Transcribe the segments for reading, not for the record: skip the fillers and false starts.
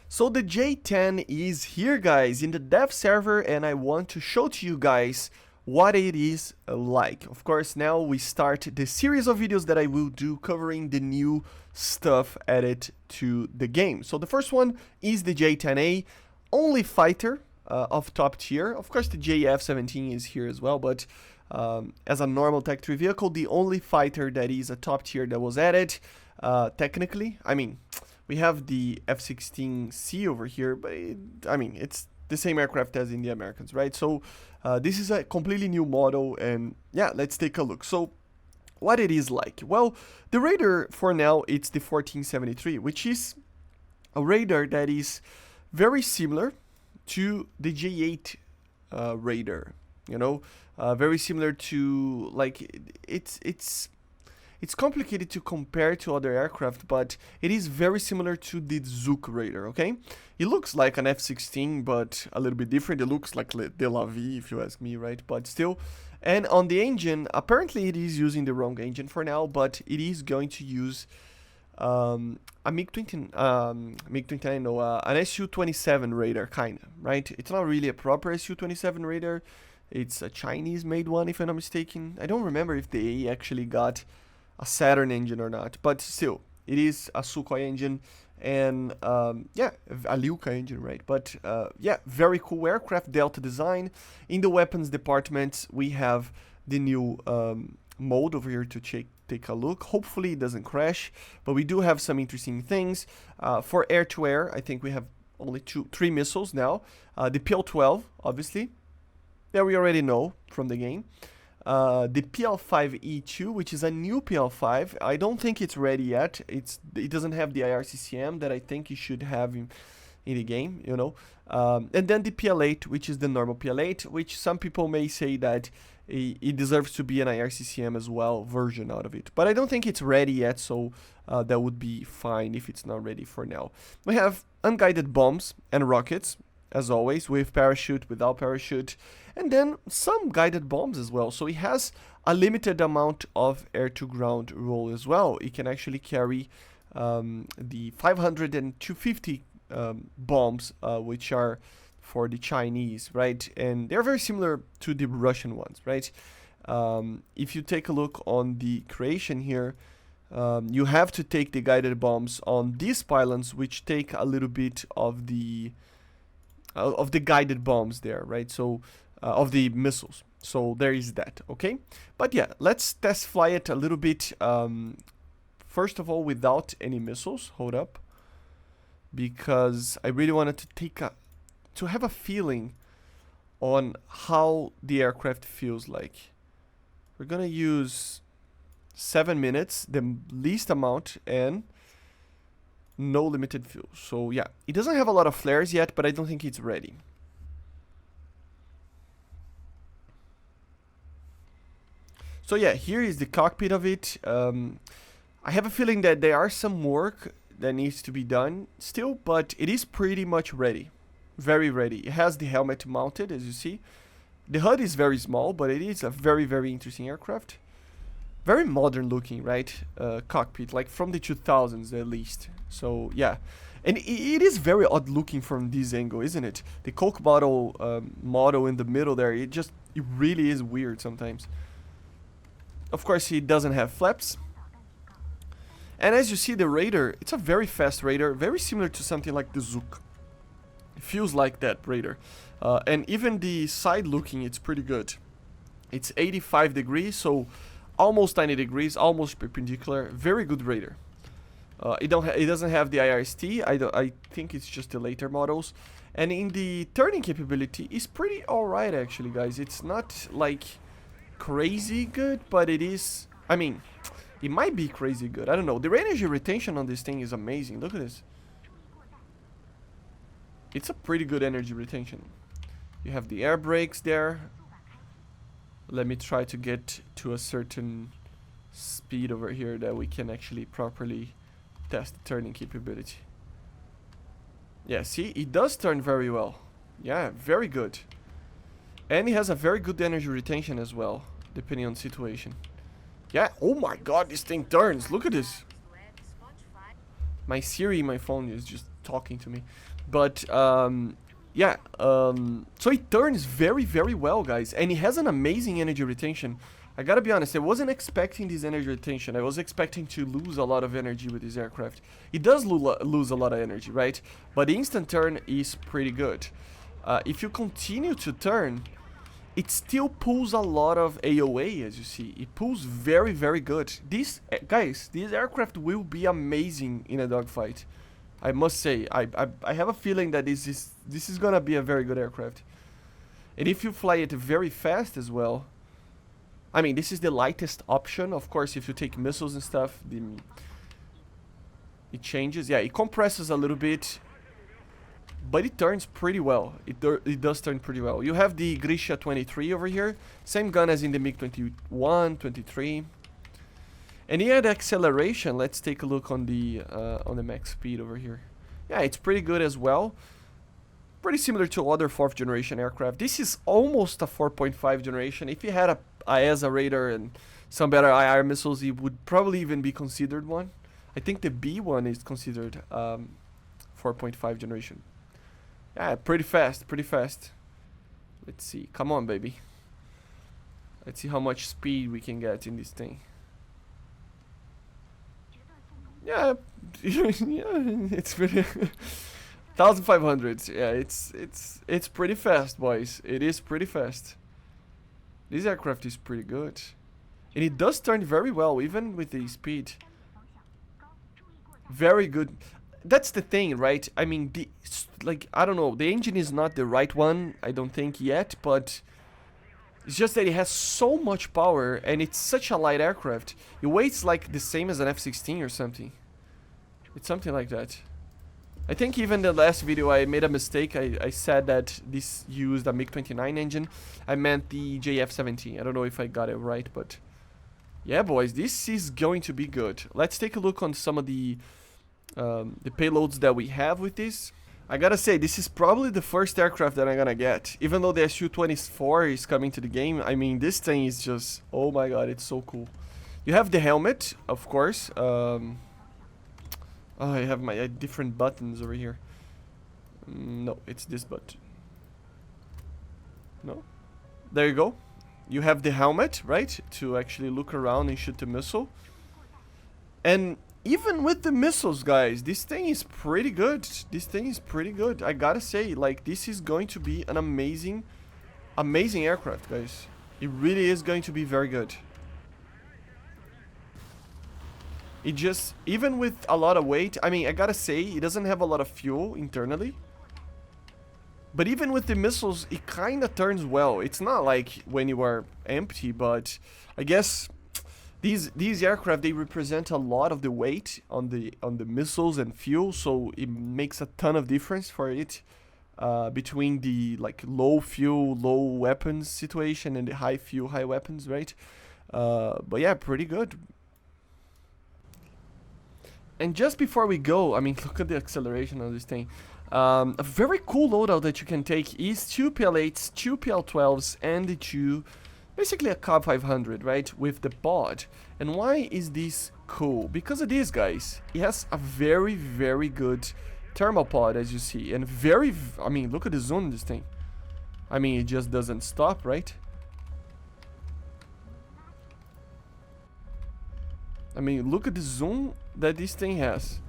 So the J-10 is here, guys, in the dev server, and I want to show to you guys what it is like. Of course, now we start the series of videos that I will do covering the new stuff added to the game. So the first one is the J-10A, only fighter of top tier. Of course, the JF-17 is here as well, but as a normal Tech 3 vehicle, the only fighter that is a top tier that was added, technically. I mean, we have the F-16C over here, but it's the same aircraft as in the Americans, right? So this is a completely new model, and yeah, let's take a look. So what it is like? Well, the radar for now, it's the 1473, which is a radar that is very similar to the J8 radar, you know, very similar to, like, it's complicated to compare to other aircraft, but it is very similar to the Zook radar, okay? It looks like an F-16, but a little bit different. It looks like De La Vie, if you ask me, right? But still. And on the engine, apparently it is using the wrong engine for now, but it is going to use a MiG-29, no, an Su-27 radar, kind of, right? It's not really a proper Su-27 radar. It's a Chinese-made one, if I'm not mistaken. I don't remember if the A actually got a Saturn engine or not, but still, it is a Sukhoi engine, and yeah, a Liuka engine, right? But yeah, very cool aircraft, Delta design. In the weapons department, we have the new mode over here to take a look. Hopefully it doesn't crash, but we do have some interesting things. For air-to-air, I think we have only three missiles now. The PL-12, obviously, that we already know from the game. The PL-5E2, which is a new PL-5. I don't think it's ready yet. It doesn't have the IRCCM that I think it should have in the game, you know. And then the PL-8, which is the normal PL-8, which some people may say that it deserves to be an IRCCM as well version out of it. But I don't think it's ready yet, so that would be fine if it's not ready for now. We have unguided bombs and rockets, as always, with parachute, without parachute, and then some guided bombs as well. So it has a limited amount of air-to-ground roll as well. It can actually carry the 500 and 250 bombs, which are for the Chinese, right? And they're very similar to the Russian ones, right? If you take a look on the creation here, you have to take the guided bombs on these pylons, which take a little bit of the guided bombs there, right? So of the missiles. So there is that, okay? But yeah, let's test fly it a little bit. First of all, without any missiles. Hold up, because I really wanted to have a feeling on how the aircraft feels like. We're gonna use 7 minutes, the least amount, and no limited fuel. So yeah, it doesn't have a lot of flares yet, but I don't think it's ready. So yeah, here is the cockpit of it. I have a feeling that there are some work that needs to be done still, but it is pretty much ready. Very ready. It has the helmet mounted, as you see. The HUD is very small, but it is a very, very interesting aircraft. Very modern looking, right? Cockpit, like from the 2000s at least. So yeah, and it is very odd looking from this angle, isn't it? The Coke bottle model in the middle there, it really is weird sometimes. Of course, it doesn't have flaps. And as you see, the radar, it's a very fast radar, very similar to something like the Zook. It feels like that radar. And even the side looking, it's pretty good. It's 85 degrees, so almost 90 degrees, almost perpendicular. Very good radar. It doesn't have the IRST. I think it's just the later models. And in the turning capability, it's pretty alright actually, guys. It's not like crazy good, but it is. I mean, it might be crazy good. I don't know. The energy retention on this thing is amazing. Look at this. It's a pretty good energy retention. You have the air brakes there. Let me try to get to a certain speed over here that we can actually properly test the turning capability. Yeah, see, it does turn very well. Yeah, very good. And it has a very good energy retention as well, depending on the situation. Yeah, oh my god, this thing turns. Look at this. My Siri, my phone is just talking to me. But yeah, so it turns very, very well, guys, and it has an amazing energy retention. I gotta be honest, I wasn't expecting this energy retention. I was expecting to lose a lot of energy with this aircraft. It does lose a lot of energy, right? But the instant turn is pretty good. If you continue to turn, it still pulls a lot of AOA, as you see. It pulls very, very good. This, guys, this aircraft will be amazing in a dogfight. I must say, I have a feeling that this is gonna be a very good aircraft. And if you fly it very fast as well, I mean, this is the lightest option. Of course, if you take missiles and stuff, it changes. Yeah, it compresses a little bit, but it turns pretty well. It does turn pretty well. You have the Grisha 23 over here. Same gun as in the MiG-21, 23. And here the acceleration, let's take a look on the max speed over here. Yeah, it's pretty good as well. Pretty similar to other 4th generation aircraft. This is almost a 4.5 generation. If you had a ESA radar and some better IR missiles, it would probably even be considered one. I think the B1 is considered 4.5 generation. Yeah, pretty fast, pretty fast. Let's see. Come on, baby. Let's see how much speed we can get in this thing. Yeah, yeah, it's pretty 1500. Yeah, it's pretty fast, boys. It is pretty fast. This aircraft is pretty good, and it does turn very well, even with the speed. Very good. That's the thing, right? I mean, I don't know. The engine is not the right one, I don't think yet, but it's just that it has so much power, and it's such a light aircraft. It weighs like the same as an F-16 or something. It's something like that. I think even the last video I made a mistake. I said that this used a MiG-29 engine. I meant the JF-17. I don't know if I got it right, but yeah, boys, this is going to be good. Let's take a look on some of the payloads that we have with this. I gotta say, this is probably the first aircraft that I'm gonna get. Even though the Su-24 is coming to the game, I mean, this thing is just, oh my god, it's so cool. You have the helmet, of course. Oh, I have my different buttons over here. No, it's this button. No. There you go. You have the helmet, right? To actually look around and shoot the missile. And even with the missiles, guys, this thing is pretty good. This thing is pretty good. I gotta say, like, this is going to be an amazing, amazing aircraft, guys. It really is going to be very good. It just, even with a lot of weight, I mean, I gotta say, it doesn't have a lot of fuel internally. But even with the missiles, it kinda turns well. It's not like when you are empty, but I guess these aircraft, they represent a lot of the weight on the missiles and fuel, so it makes a ton of difference for it between the like low fuel, low weapons situation and the high fuel, high weapons, right? But yeah, pretty good. And just before we go, I mean, look at the acceleration of this thing. A very cool loadout that you can take is 2 PL8s, 2 PL12s, and the 2, basically a Cobb 500, right, with the pod. And why is this cool? Because of this, guys. It has a very, very good thermal pod, as you see, and I mean, look at the zoom on this thing. I mean, it just doesn't stop, right? I mean, look at the zoom that this thing has.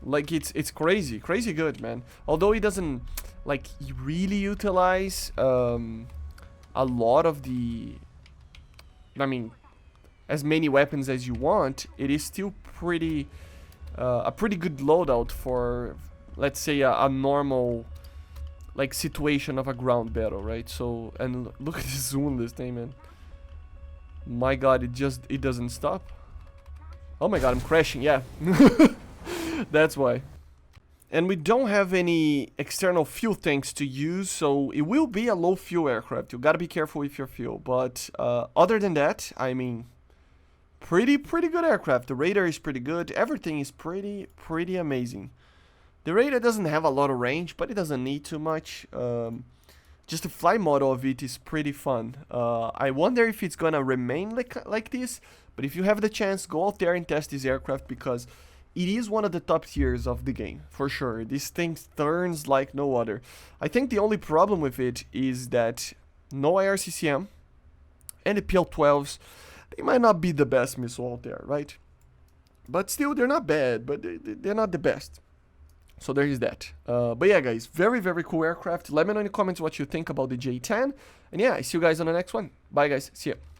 Like, it's crazy good, man. Although it doesn't like really utilize a lot of the, I mean, as many weapons as you want, it is still pretty a pretty good loadout for, let's say, a normal like situation of a ground battle, right? So, and look at the zoom on this thing, man. My god, it doesn't stop. Oh my god, I'm crashing, yeah. That's why. And we don't have any external fuel tanks to use, so it will be a low fuel aircraft. You gotta be careful with your fuel. But other than that, I mean, pretty good aircraft. The radar is pretty good. Everything is pretty amazing. The radar doesn't have a lot of range, but it doesn't need too much. Just the fly model of it is pretty fun. I wonder if it's gonna remain like this. But if you have the chance, go out there and test this aircraft, because it is one of the top tiers of the game, for sure. This thing turns like no other. I think the only problem with it is that no IRCCM, and the PL-12s, they might not be the best missile out there, right? But still, they're not bad, but they're not the best. So there is that. But yeah, guys, very, very cool aircraft. Let me know in the comments what you think about the J-10. And yeah, I see you guys on the next one. Bye, guys. See ya.